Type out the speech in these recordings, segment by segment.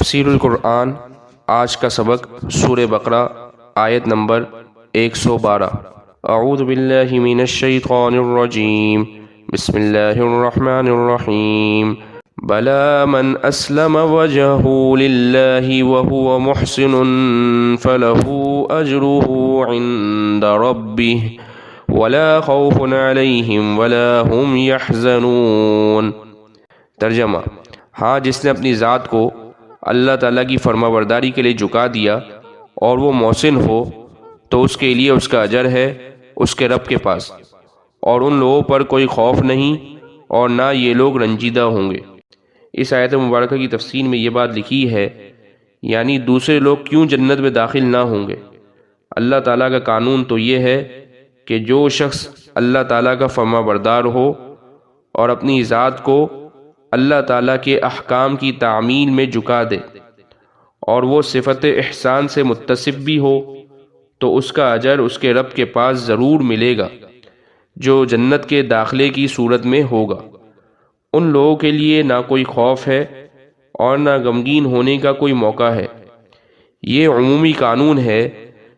تفسیر القرآن آج کا سبق سورہ بقرہ آیت نمبر 112۔ اعوذ باللہ من الشیطان الرجیم، بسم اللہ الرحمن الرحیم۔ بلا من اسلم وجهه للہ وهو محسن فله اجره عند ربه ولا خوف علیہم ولا هم يحزنون۔ ترجمہ: ہاں، جس نے اپنی ذات کو اللہ تعالیٰ کی فرما برداری کے لیے جھکا دیا اور وہ محسن ہو تو اس کے لیے اس کا اجر ہے اس کے رب کے پاس، اور ان لوگوں پر کوئی خوف نہیں اور نہ یہ لوگ رنجیدہ ہوں گے۔ اس آیت مبارکہ کی تفسیر میں یہ بات لکھی ہے، یعنی دوسرے لوگ کیوں جنت میں داخل نہ ہوں گے۔ اللہ تعالیٰ کا قانون تو یہ ہے کہ جو شخص اللہ تعالیٰ کا فرما بردار ہو اور اپنی ذات کو اللہ تعالیٰ کے احکام کی تعمیل میں جھکا دے اور وہ صفت احسان سے متصف بھی ہو تو اس کا اجر اس کے رب کے پاس ضرور ملے گا، جو جنت کے داخلے کی صورت میں ہوگا۔ ان لوگوں کے لیے نہ کوئی خوف ہے اور نہ غمگین ہونے کا کوئی موقع ہے۔ یہ عمومی قانون ہے،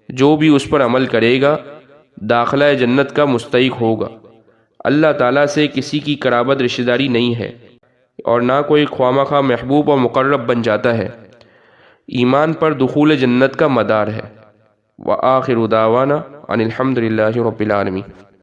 جو بھی اس پر عمل کرے گا داخلہ جنت کا مستحق ہوگا۔ اللہ تعالیٰ سے کسی کی قرابت رشتہ داری نہیں ہے اور نہ کوئی خواہ مخواہ محبوب اور مقرب بن جاتا ہے۔ ایمان پر دخول جنت کا مدار ہے۔ وآخر دعوانا ان الحمد للہ رب العالمین۔